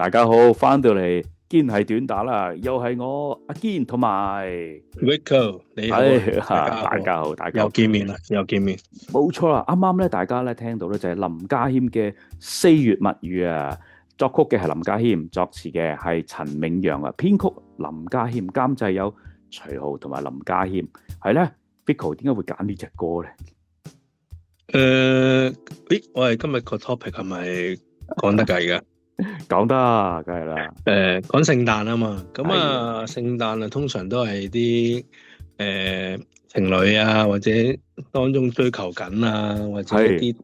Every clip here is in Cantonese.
大家好，翻到嚟堅係短打啦，又係我阿堅同埋，Rico，你好啊，大家好，大家好，又見面啦，又見面。冇錯啦，啱啱咧，大家咧聽到咧就係林家謙嘅《四月物語》啊，作曲嘅係林家謙，作詞嘅係陳永陽啊，編曲林家謙，監製有徐浩同埋林家謙，係咧，Rico 點解會揀呢隻歌咧？我哋今日個 topic 係咪講得計㗎？講得，梗係啦。講聖誕啊嘛，咁係啊，聖誕啊，通常都係啲情侶啊，或者當中追求緊啊，或者一啲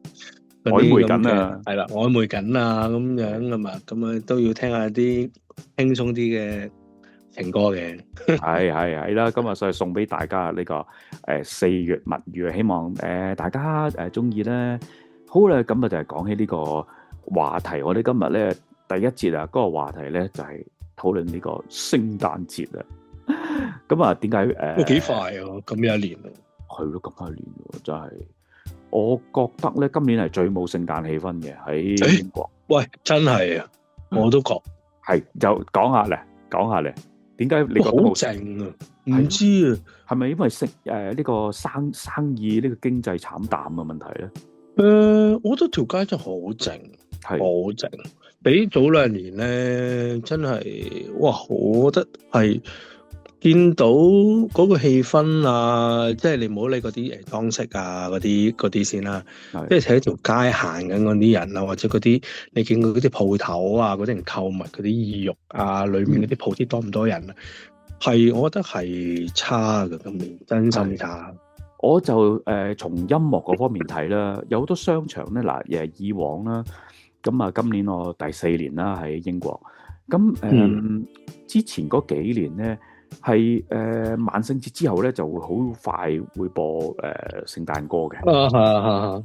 嗰曖昧啲咁緊啊嘅，係啦，曖昧緊啊，咁樣啊嘛，咁啊都要聽下啲輕鬆啲嘅情歌嘅。係啦，今日所以送俾大家呢個四月物語，希望大家中意咧。好啦，咁啊就係講起呢個話題，我哋今日咧第一節啊，嗰個話題咧就係討論呢個聖誕節啊。咁啊，點解都幾快啊，咁有一年啊。係咯，咁多年喎，真係。我覺得咧，今年係最冇聖誕氣氛嘅喺英國。喂，真係啊，我都覺係就講下咧，點解你覺得好冇靜啊？唔知啊，係咪因為呢個生意呢個經濟慘淡嘅問題咧？我覺得條街真係好靜，好係靜。比早兩年咧，真係哇！我覺得係見到嗰個氣氛啊，即係你唔好理嗰啲裝飾啊，嗰啲先啦。即係喺條街行緊嗰啲人啊，或者嗰啲你見到嗰啲鋪頭啊，嗰啲人購物嗰啲意欲啊，裏面嗰啲鋪啲多唔多人啊？係，我覺得係差嘅，今年真心差。我就從音樂嗰方面睇啦，有好多商場咧嗱，以往啦，咁啊今年我第4年啦喺英國，咁之前嗰幾年咧係萬聖節之後咧就會好快會播聖誕歌嘅，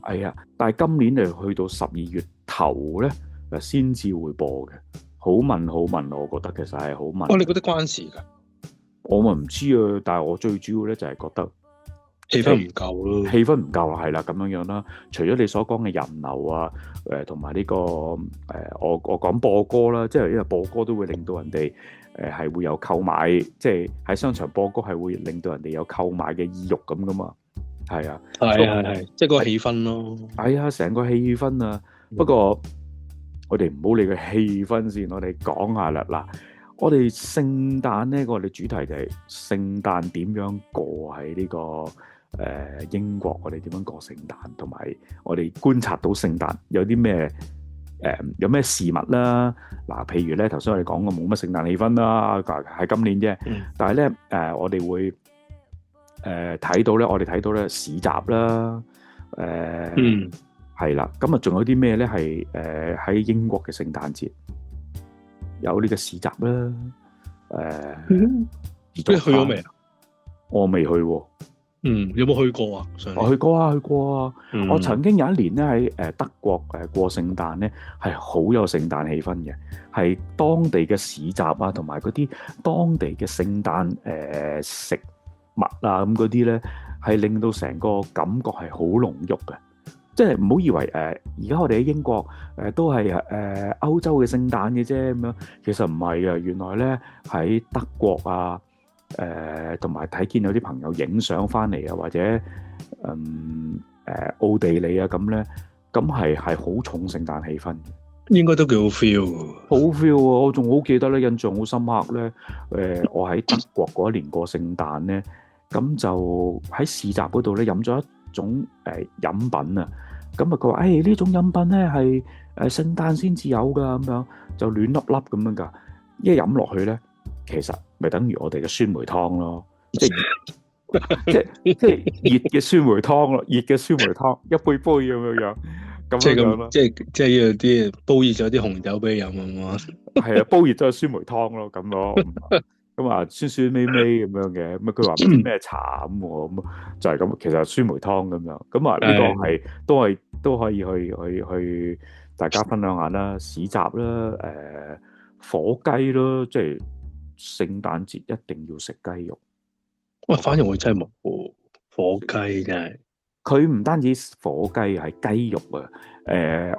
係啊，但係今年就去到12月頭咧先至會播嘅，好問，我覺得其實係好問。哦，你覺得關事㗎？我咪唔知啊，但係我最主要咧就係覺得。氣氛唔夠咯，氣氛唔夠啦，係啦，咁樣啦。除咗你所講嘅人流啊，同埋呢個我講播歌啦，即係因為播歌都會令到人哋係會有購買，即係喺商場播歌係會令到人哋有購買嘅意欲咁噶嘛。係啊，係，即係嗰個氣氛咯。係啊，成個氣氛啊。不過我哋唔好理個氣氛先，我哋講下啦。嗱，我哋聖誕呢個我哋主題就係聖誕點樣過喺呢個。英國我哋點樣過聖誕，同埋我哋觀察到聖誕有啲咩有咩事物啦。嗱，譬如咧頭先我哋講過冇乜聖誕氣氛啦，係今年啫。但係咧我哋會睇到咧，我哋睇到咧市集啦，係啦。咁啊，仲有啲咩咧？係喺英國嘅聖誕節有呢個市集啦。你去咗未啊？我未去喎。有冇去過啊？我去過啊！我曾經有一年咧喺德國過聖誕咧，係好有聖誕氣氛嘅，係當地嘅市集啊，同埋嗰啲當地嘅聖誕食物啊咁嗰啲咧，係令到成個感覺係好濃郁嘅。即係唔好以為而家我哋喺英國都係歐洲嘅聖誕嘅啫咁樣，其實唔係啊！原來咧喺德國啊。同埋睇見有啲朋友影相翻嚟啊，或者奧地利啊咁咧，咁係好重聖誕氣氛，應該都幾好 feel，好 feel 啊！我仲好記得咧，印象好深刻咧。我喺德國嗰一年過聖誕咧，咁就喺市集嗰度咧飲咗一種飲品啊。咁啊佢話：呢種飲品咧係聖誕先至有㗎，咁樣就暖粒粒咁樣㗎。一飲落去咧，其實咪等於我哋嘅酸梅湯咯，即係熱嘅酸梅湯咯，熱嘅酸梅湯一杯杯咁樣，咁樣咯，即係要啲煲熱咗啲紅酒俾你飲啊嘛，係啊，煲熱咗酸梅湯咯，咁咯，咁啊酸酸味味咁樣嘅，咁佢話唔知咩茶咁喎，咁就係咁，其實酸梅湯咁樣，咁啊呢個係都可以去大家分享下啦，市集啦，火雞咯，即係。聖誕節一定要食雞肉。喂，反而我真係冇火雞真係。佢唔單止火雞，係雞肉啊！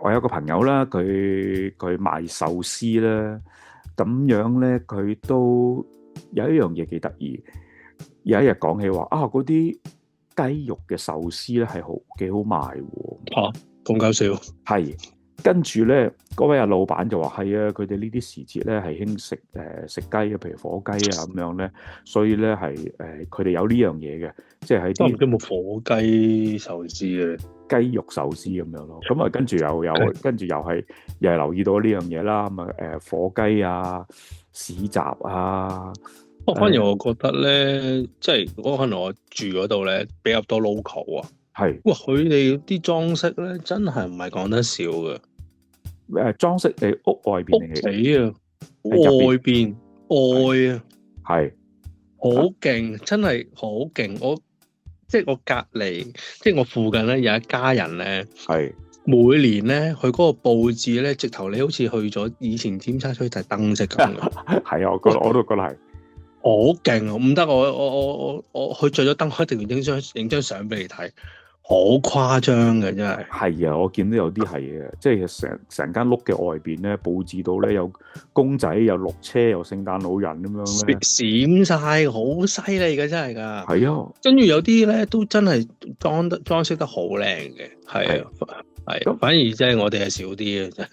我有個朋友啦，佢賣壽司啦，咁樣咧佢都有一樣嘢幾得意。有一日講起話啊，嗰啲雞肉嘅壽司咧係幾好賣喎。嚇咁搞笑，係，跟住咧嗰位阿老闆就話係啊，佢哋呢啲時節咧係興食雞啊，譬如火雞啊咁樣咧，所以咧係佢哋有呢樣嘢嘅，即係喺啲都唔知有冇火雞壽司嘅。雞肉壽司咁樣咯，咁啊跟住跟住又係留意到呢樣嘢啦，咁啊火雞啊市集啊，不過反而我覺得咧，即係可能我住嗰度咧比較多 local 啊，係哇！佢哋啲裝飾咧真係唔係講得少嘅，裝飾你屋外邊屋定係企啊，係外邊外啊，係好勁，真係好勁！即係我隔離，即係我附近咧有一家人咧，係每年咧佢嗰個佈置咧，直頭你好似去咗以前尖沙咀睇燈飾咁嘅，係啊，我都覺得係。好勁啊！唔得，我佢着咗燈，我一定要影張相俾你睇，好誇張嘅真係。係啊，我見到有啲係嘅，即係成間屋嘅外邊咧佈置到咧有公仔、有綠車、有聖誕老人咁樣咧。閃晒，好犀利嘅真係㗎。係啊，跟住有啲咧都真係裝飾得好靚嘅，係啊，係。咁反而即係我哋係少啲嘅真係。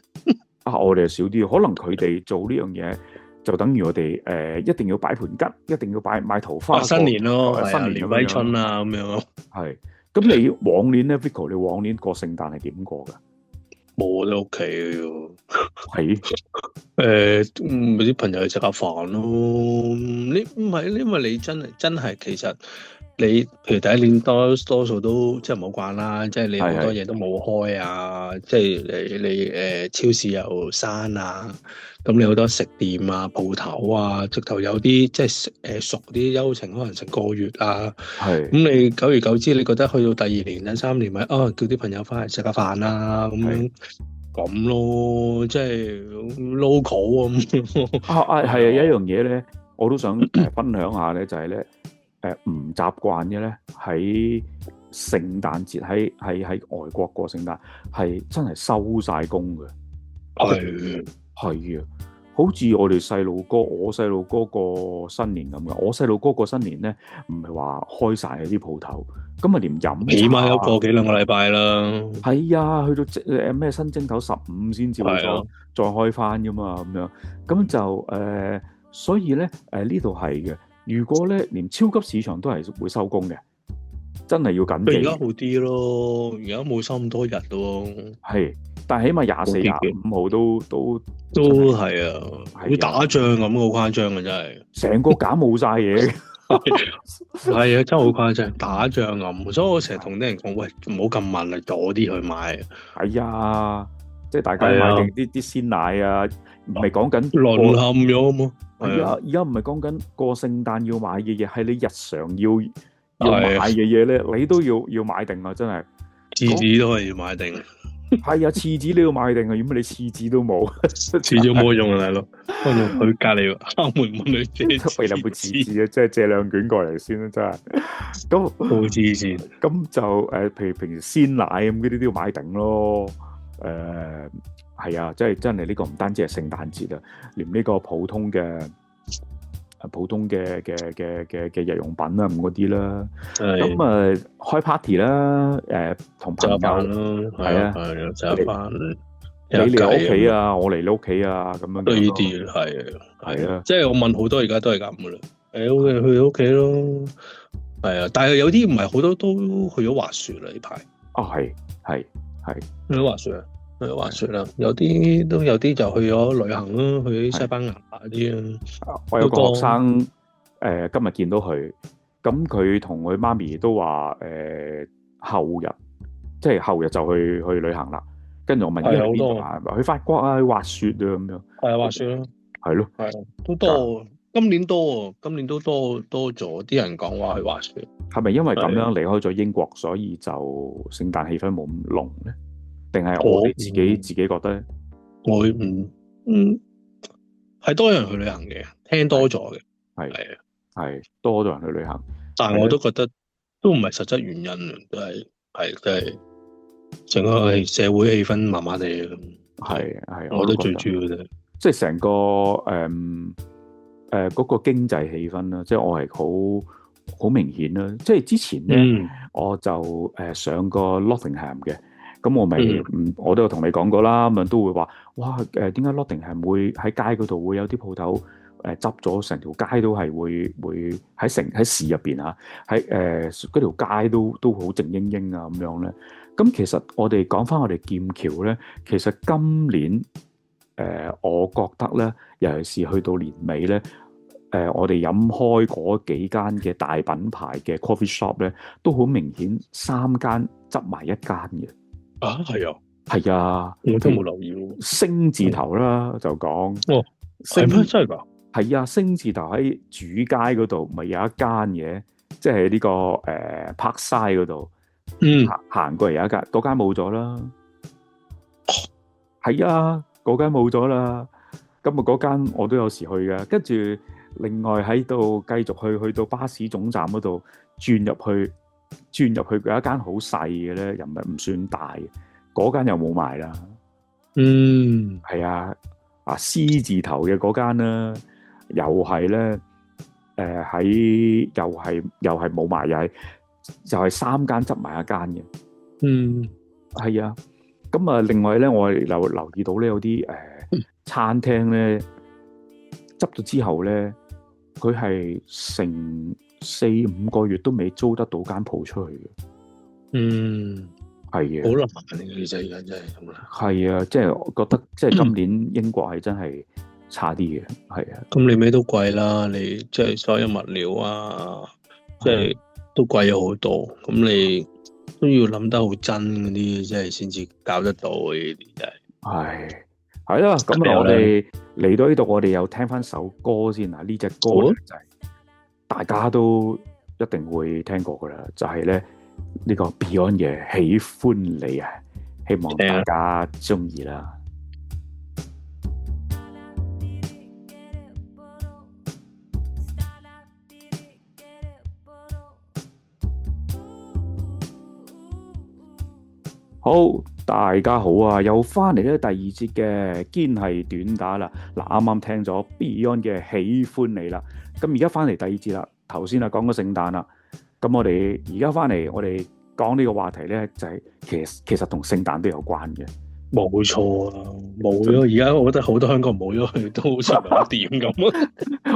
啊，我哋係少啲，可能佢哋做呢樣嘢就等於我哋一定要擺盤桔，一定要買桃花。新年咯，係啊，新年連威春啊咁樣咯。係。咁你往年咧，Vico，你往年過聖誕係點過㗎？冇喺屋企嘅喎。係啲朋友去食下飯咯。你唔係，因為你真係其實你，譬如第一年多數都即係唔好慣啦，即係你好多嘢都冇開啊，即係你超市又閂啊，咁你好多食店啊、鋪頭啊，直頭有啲即係熟啲休情，可能成個月啊。係。咁你久而久之，你覺得去到第二年、第三年咪叫啲朋友翻嚟食下飯啦咁樣。咁咯，即係 local 咁。係啊，有一樣嘢咧，我都想分享下咧，就係咧唔習慣嘅咧，喺聖誕節喺外國過聖誕係真係收晒工嘅。係啊，好似我哋細路哥，我細路哥過新年咁嘅。我細路哥過新年咧，唔係話開晒啲鋪頭，咁啊連飲起碼有個幾兩個禮拜啦。係啊，去到咩新正頭15先至會再開翻噶嘛，咁樣咁就所以咧呢度係嘅。如果咧連超級市場都係會收工嘅，真係要緊記。而家好啲咯，而家冇收咁多日咯。係，但係起碼24、25號都係啊，好似打仗咁，好誇張嘅真係。成個架冇晒嘢。係啊，真係好誇張，打仗咁，所以我成日同啲人講，喂，唔好咁慢啦，早啲去買。係啊，即係大家買定啲鮮奶啊，唔係講緊淪陷咗嘛。係啊，而家唔係講緊過聖誕要買嘅嘢，係你日常要買嘅嘢咧，你都要買定啊！真係，廁紙都係要買定。係啊，廁紙你要買定啊！如果你廁紙都冇，廁紙冇用啊，大佬。我仲去隔離敲門問你借廁紙啊，即係借2卷過嚟先啦，真係。咁好黐線。咁就譬如平時鮮奶咁嗰啲都要買定咯。係啊，即係真係呢個唔單止係聖誕節啊，連呢個普通嘅日用品啊咁嗰啲啦。咁開 party 啦，同朋友係啊，食下飯。你嚟我屋企啊，我嚟你屋企啊，咁樣。呢啲係啊，即係我問好多而家都係咁噶啦。去你屋企咯。係啊，但係有啲唔係好多都去咗滑雪啦呢排。係去咗滑雪啊！去咗滑雪啦，有啲就去咗旅行啦，去西班牙嗰啲啊。我有個學生今日見到佢，咁佢同佢媽咪都話後日就去旅行啦。跟住我問好多去法國啊，去滑雪啊咁樣。係啊，滑雪咯。係咯。係都多，今年都多咗啲人講話去滑雪。係咪因為咁樣離開咗英國，所以就聖誕氣氛冇咁濃咧？定係我哋自己覺得咧？我係多人去旅行嘅，聽多咗嘅。係多咗人去旅行，但係我都覺得都唔係實質原因，都係係真係整個係社會氣氛麻麻地咁。係，我覺得最都覺得主要就係即係成個嗰個經濟氣氛啦，即係我係好明顯啦。即係之前咧，我就上過 Nottingham 嘅，咁我咪我都有同你講過啦，咁都會話哇點解 Nottingham 會喺街嗰度會有啲鋪頭執咗成條街都係會喺市入邊啊，喺嗰條街都好靜英英啊咁樣咧。咁其實我哋講翻我哋劍橋咧，其實今年我覺得咧，尤其是去到年尾咧，我哋飲開嗰幾間嘅大品牌嘅 coffee shop 咧，都好明顯3間執埋一間嘅。啊，係啊，係啊，我都冇留意喎。星字頭啦，就講哦，係咩？真係㗎？係啊，星字頭喺主街嗰度，咪有一間嘅，即係呢個Parkside 嗰度。行過嚟有一間，嗰間冇咗啦。係啊，嗰間冇咗啦。咁啊，嗰間我都有時去嘅。跟住另外喺度繼續去到巴士總站嗰度轉入去有一間好細嘅咧，又唔算大嘅，嗰間又冇埋啦。係啊，C 字頭嘅嗰間啦，又係咧，又係冇埋，又係3間執埋一間嘅。係啊。咁啊，另外咧，我留意到咧，有啲餐廳咧執咗之後咧，佢係成4-5個月都未租得到間鋪出去嘅。係啊，好難嘅，其實而家真係咁啦。係啊，即係我覺得，即係今年英國係真係差啲嘅。係啊，咁你咩都貴啦，你即係所有物料啊，即係都貴咗好多。咁你都要諗得好真嗰啲，即係先至搞得到嘅呢啲真係。係啦，咁啊，我哋嚟到呢度，我哋又聽翻首歌先啊！呢隻歌就係大家都一定會聽過噶啦，就係咧呢個 Beyond 嘅《喜歡你》啊，希望大家中意啦。好，大家好啊！又翻嚟咧第二節嘅堅係短打啦。嗱，啱啱聽咗 Beyond 嘅喜歡你啦，咁而家翻嚟第二節啦。頭先啊講咗聖誕啦，咁我哋而家翻嚟，我哋講呢個話題咧，就係其實同聖誕都有關嘅。冇錯啊，冇咗。而家我覺得好多香港人冇咗佢都好似唔掂咁。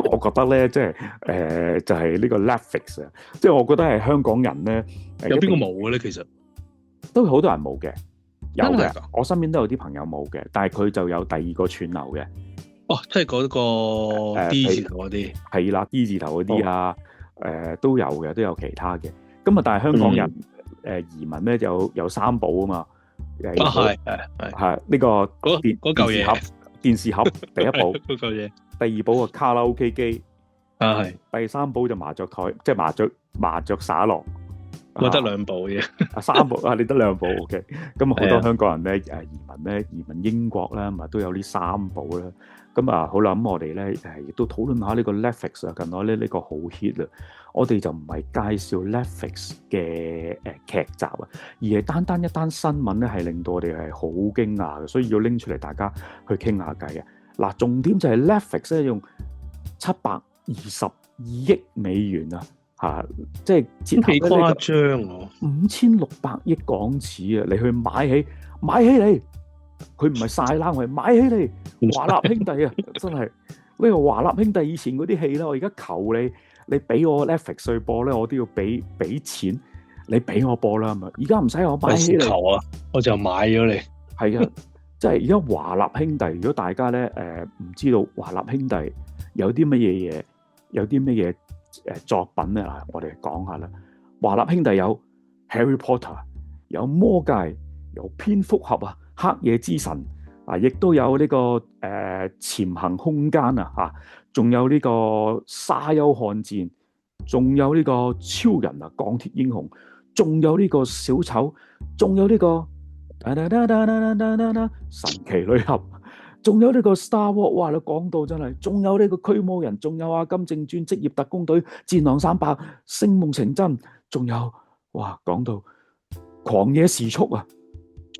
我覺得咧，即係就係呢個 Netflix 啊，即係我覺得係香港人咧，有邊個冇嘅咧？其實都好多人冇嘅，有嘅。我身邊都有啲朋友冇嘅，但係佢就有第二個串流嘅。哦，即係嗰個 D 字頭嗰啲，係啦，D 字頭嗰啲啊，都有嘅，都有其他嘅。咁啊，但係香港人移民咧有三寶啊嘛。係呢個電視盒第一寶，嗰嚿嘢。第二寶個卡拉 OK 機，係第三寶就麻雀台，即係麻雀沙龍。我得2部嘅，三部你得2部 OK。咁好多香港人咧移民英國啦，咁都有呢3部啦。咁啊好啦，咁我哋咧亦都討論下呢個 Netflix 啊，近來咧呢個好 hit 啊。我哋就唔係介紹 Netflix 嘅劇集啊，而係單一單新聞咧，係令到我哋係好驚訝嘅，所以要拎出嚟大家去傾下偈啊。嗱，重點就係 Netflix 咧用722億美元啊，即係折合幾誇張啊，5600億港紙啊，你去買起嚟，佢唔係晒冷，我係買起嚟。華納兄弟啊，真係呢個華納兄弟以前嗰啲戲咧，我而家求你俾我 Netflix 去播咧，我都要俾錢，你俾我播啦嘛。而家唔使我買起嚟，求啊，我就買咗你。係啊，即係而家華納兄弟，如果大家咧唔知道華納兄弟有啲乜嘢嘢，有啲乜嘢作品咧，我哋講下啦。華納兄弟有 Harry Potter， 有魔戒，有蝙蝠俠啊，黑夜之神啊，亦都有呢個潛行空間啊，仲有呢個沙丘瀚戰，仲有呢個超人啊，鋼鐵英雄，仲有呢個小丑，仲有呢個神奇女俠，仲有呢個 Star Wars， 哇！你講到真係，仲有呢個驅魔人，仲有阿金正傳職業特工隊、戰狼300、星夢成真，仲有哇！講到狂野時速啊，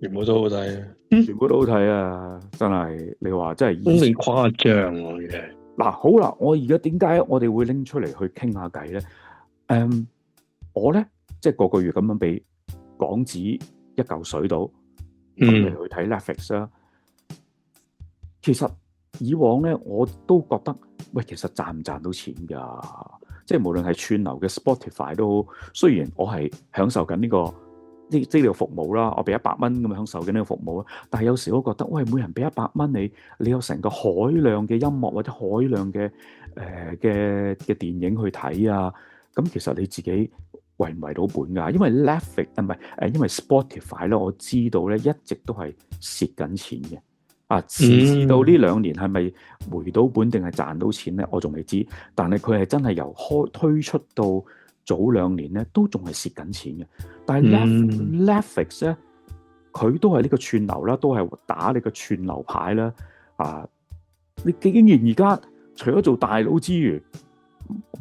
全部都好睇啊，全部都好睇啊！真係你話真係都幾誇張喎嘅。嗱，好啦，我而家點解我哋會拎出嚟去傾下偈咧？我咧即係個個月咁樣俾港紙一嚿水到咁嚟去睇 Netflix 啦。其實以往咧我都覺得，喂，其實賺唔賺到錢㗎？即係無論係串流嘅 Spotify 都好，雖然我係享受緊呢個即係呢個服務啦，我俾100蚊咁樣享受緊呢個服務啦。但係有時我覺得，喂，每人俾100蚊你有成個海量嘅音樂或者海量嘅嘅電影去睇啊，咁其實你自己為唔為到本㗎？因為 Netflix 唔係因為 Spotify 咧，我知道咧一直都係蝕緊錢嘅。啊，遲到呢2年係咪回到本定係賺到錢咧？我仲未知，但係佢係真係由推出到早2年咧，都仲係蝕緊錢嘅。但係 Netflix 咧，佢都係呢個串流啦，都係打你個串流牌啦。啊，你竟然而家除咗做大佬之餘，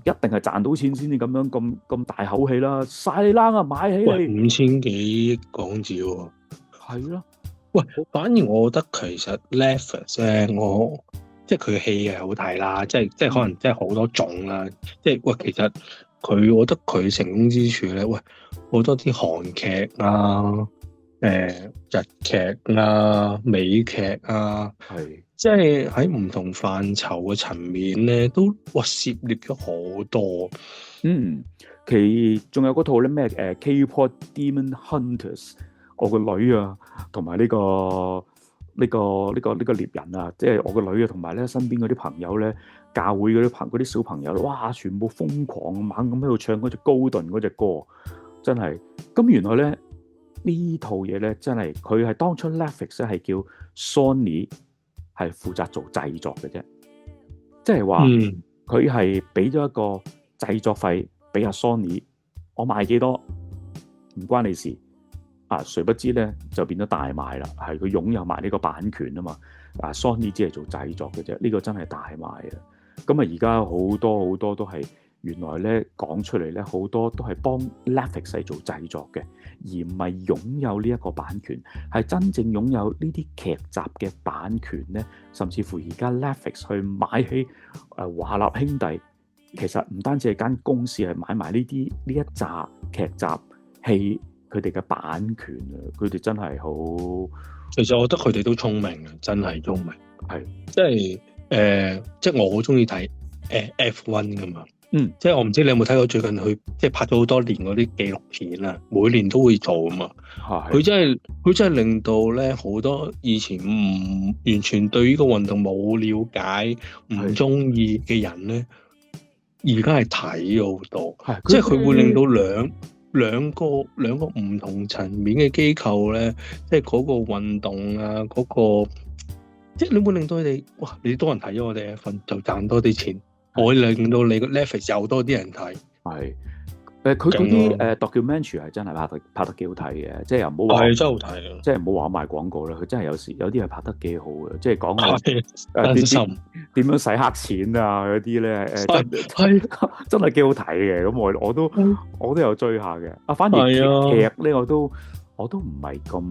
一定係賺到錢先至咁樣咁大口氣啦！晒你啦啊，買起你5000幾億港紙喎，係咯。喂，反而我覺得其實 Netflix 咧，即係佢嘅戲係好睇啦，即係可能即係好多種啦。即係喂，其實我覺得佢成功之處咧，喂，好多啲韓劇啊、日劇啊、美劇啊，係即係喺唔同範疇嘅層面咧，都涉獵咗好多。其仲有嗰套咧咩K-pop Demon Hunters。我個女啊，同埋呢個獵人啊，即係我個女啊，同埋咧身邊嗰啲朋友咧，教會嗰啲小朋友，哇，全部瘋狂猛咁喺度唱嗰隻高頓嗰隻歌，真係。咁原來咧呢套嘢咧，真係佢係當初 Netflix 咧係叫 Sony 係負責做製作嘅啫，即係話佢係俾咗一個製作費俾阿 Sony，我賣幾多唔關你事。啊！誰不知咧就變咗大賣啦，係佢擁有埋呢個版權啊嘛。啊 Sony 只係做製作嘅啫，呢個真係大賣啊！咁啊，而家好多都係原來咧講出嚟咧，好多都係幫 Netflix 做製作嘅，而唔係擁有呢一個版權，係真正擁有呢啲劇集嘅版權咧，甚至乎而家 Netflix 去買起華納兄弟，其實唔單止係間公司係買埋呢一紮劇集戲。佢哋嘅版權啊，佢哋真係好。其實我覺得佢哋都聰明嘅，真係聰明。係，即係我好中意睇F1 噶嘛。即係我唔知你有冇睇過最近佢即係拍咗好多年嗰啲紀錄片啊，每年都會做啊嘛。佢真係令到咧好多以前唔完全對呢個運動冇了解、唔中意嘅人咧，而家係睇咗好多。即係佢會令到兩個唔同層面嘅機構咧，即係嗰個運動啊，嗰個即係你會令到佢哋，哇！你多人睇咗我哋一份就賺多啲錢，我會令到你個 Netflix 又多啲人睇。係，佢嗰啲documentary 係真係拍得幾好睇嘅，即係又唔好話係真好睇，即係唔好話賣廣告啦。佢真係有時有啲係拍得幾好嘅，即係講點樣洗黑錢啊嗰啲咧，真係幾好睇嘅。咁我都有追下嘅。啊，反而劇咧我都唔係咁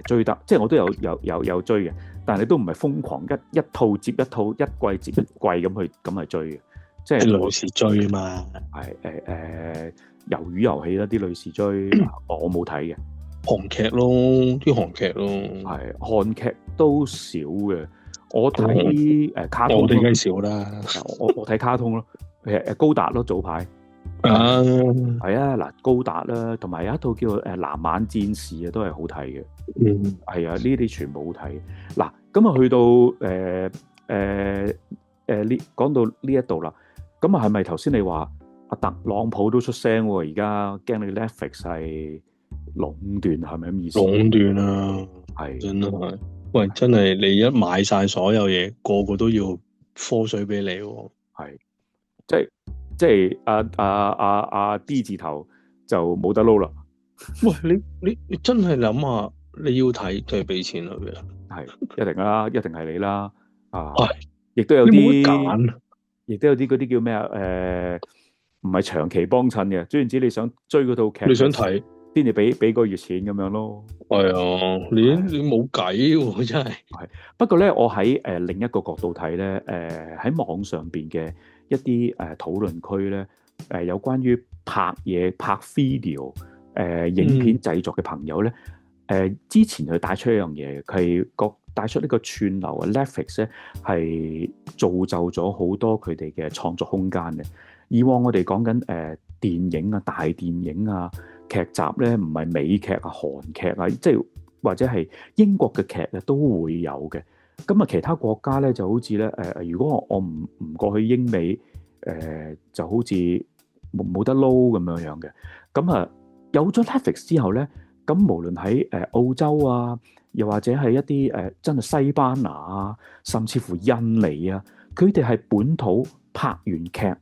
追得，即係我都有追嘅，但係都唔係瘋狂一套接一套，一季接一季咁去追嘅。即係女士追嘛，係魷魚遊戲啦，啲女士追，我冇睇嘅。韓劇咯，啲韓劇咯，係韓劇都少嘅。我睇卡通，我哋梗係少啦。我睇卡通咯，高達咯，早排係啊嗱，高達啦，同埋有一套叫做藍眼戰士啊，都係好睇嘅。係啊，呢啲全部好睇。嗱，咁啊去到講到呢一度啦。咁啊，係咪頭先你話阿特朗普都出聲喎？而家驚你 Netflix 係壟斷，係咪咁意思？壟斷啊，係真係。喂，真係你一買晒所有嘢，個個都要科水俾你喎。係，即係阿 D 字頭就冇得撈啦。喂，你真係諗下，你要睇就係俾錢佢嘅。係，一定啦，一定係你啦。啊，亦都有啲揀。亦都有啲嗰啲叫咩啊？唔係長期幫襯嘅，總言之你想追嗰套劇，你想睇先至俾個月錢咁樣咯。係啊，你冇計喎，真係。係，不過咧，我喺另一個角度睇咧，喺網上邊嘅一啲討論區咧，有關於拍嘢拍 video 影片製作嘅朋友咧，之前佢帶出一樣嘢，佢係帶出呢個串流啊 Netflix 咧係造就咗好多佢哋嘅創作空間嘅。以往我哋講緊電影啊、大電影啊、劇集咧，唔係美劇啊、韓劇啊，即係或者係英國嘅劇啊，都會有嘅。咁啊，其他國家咧就好似咧如果我唔過去英美就好似冇得撈咁樣樣嘅。咁啊，有咗 Netflix 之後咧，咁無論喺澳洲啊，又或者係一啲真係西班牙啊，甚至乎印尼啊，佢哋係本土拍完劇，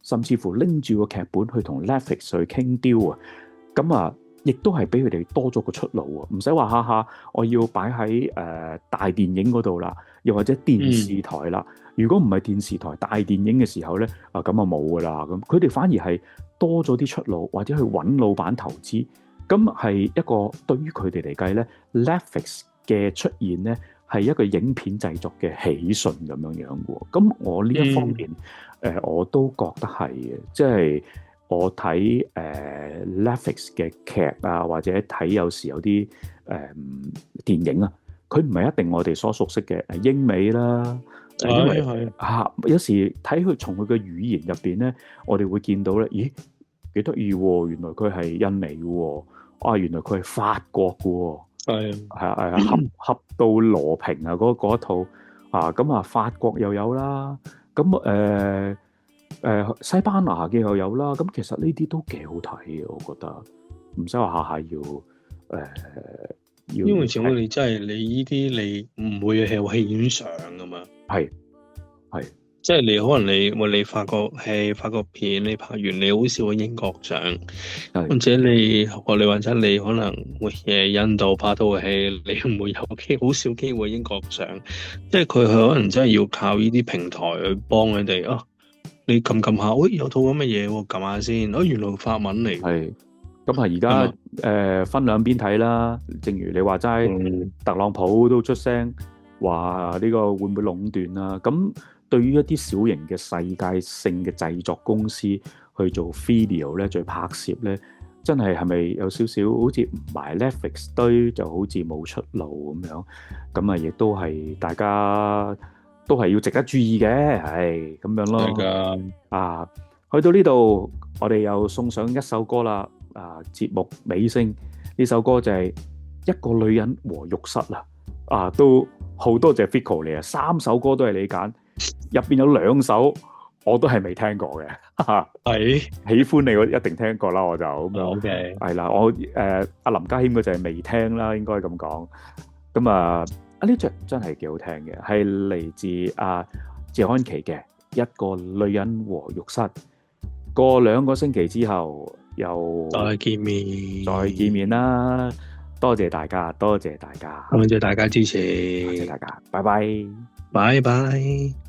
甚至乎拎住個劇本去同 Netflix 去傾 deal 啊，咁啊，亦都係俾佢哋多咗個出路啊，唔使話下下我要擺喺大電影嗰度啦，又或者電視台啦。如果唔係電視台大電影嘅時候咧，咁啊冇噶啦。咁佢哋反而係多咗啲出路，或者去揾老闆投資。咁係一個對於佢哋嚟計咧 Netflix 嘅出現咧，係一個影片製作嘅喜訊咁樣樣嘅。咁我呢一方面，我都覺得係嘅，即係我睇Netflix 嘅劇啊，或者睇有時有啲電影啊，佢唔係一定我哋所熟悉嘅英美啦。因為有時睇佢從佢嘅語言入邊咧，我哋會見到咧，咦幾得意喎！原來佢係印尼嘅喎，原來佢係法國嘅喎，係俠盜羅平啊嗰一套咁啊法國又有啦，咁西班牙嘅又有啦，咁其實呢啲都幾好睇嘅，我覺得唔使話下下要，因為始終你真係你呢啲你唔會係戲院上噶嘛，係，即係你可能你發個戲發個片，你拍完你好少去英國上，或者你或者你可能會印度拍套戲，你唔會有好少機會英國上，即係佢可能真係要靠呢啲平台去幫佢哋啊。你撳下，喂有套咁嘅嘢喎，撳下先，原來法文嚟。係，咁而家分兩邊睇啦。正如你話齋，特朗普都出聲話呢個會唔會壟斷啊？咁對於一啲小型嘅世界性嘅製作公司去做 video 咧，做拍攝咧，真係咪有少少好似唔埋 Netflix 堆，就好似冇出路咁樣？咁亦都係大家都係要值得注意嘅，係咁樣咯。係㗎。去到呢度，我哋又送上一首歌啦。節目尾聲，呢首歌就係一個女人和浴室啦。都好多謝 Fico 嚟啊，3首歌都係你揀。入邊有2首我都係未聽過嘅，係喜歡你我一定聽過啦，我就咁樣。OK，係啦，我阿林家謙嗰隻係未聽啦，應該咁講。咁呢隻真係幾好聽嘅，係嚟自謝安琪嘅一個女人和浴室。過2個星期之後又再見面啦，多謝大家，多謝大家支持，多謝大家，拜拜，拜拜。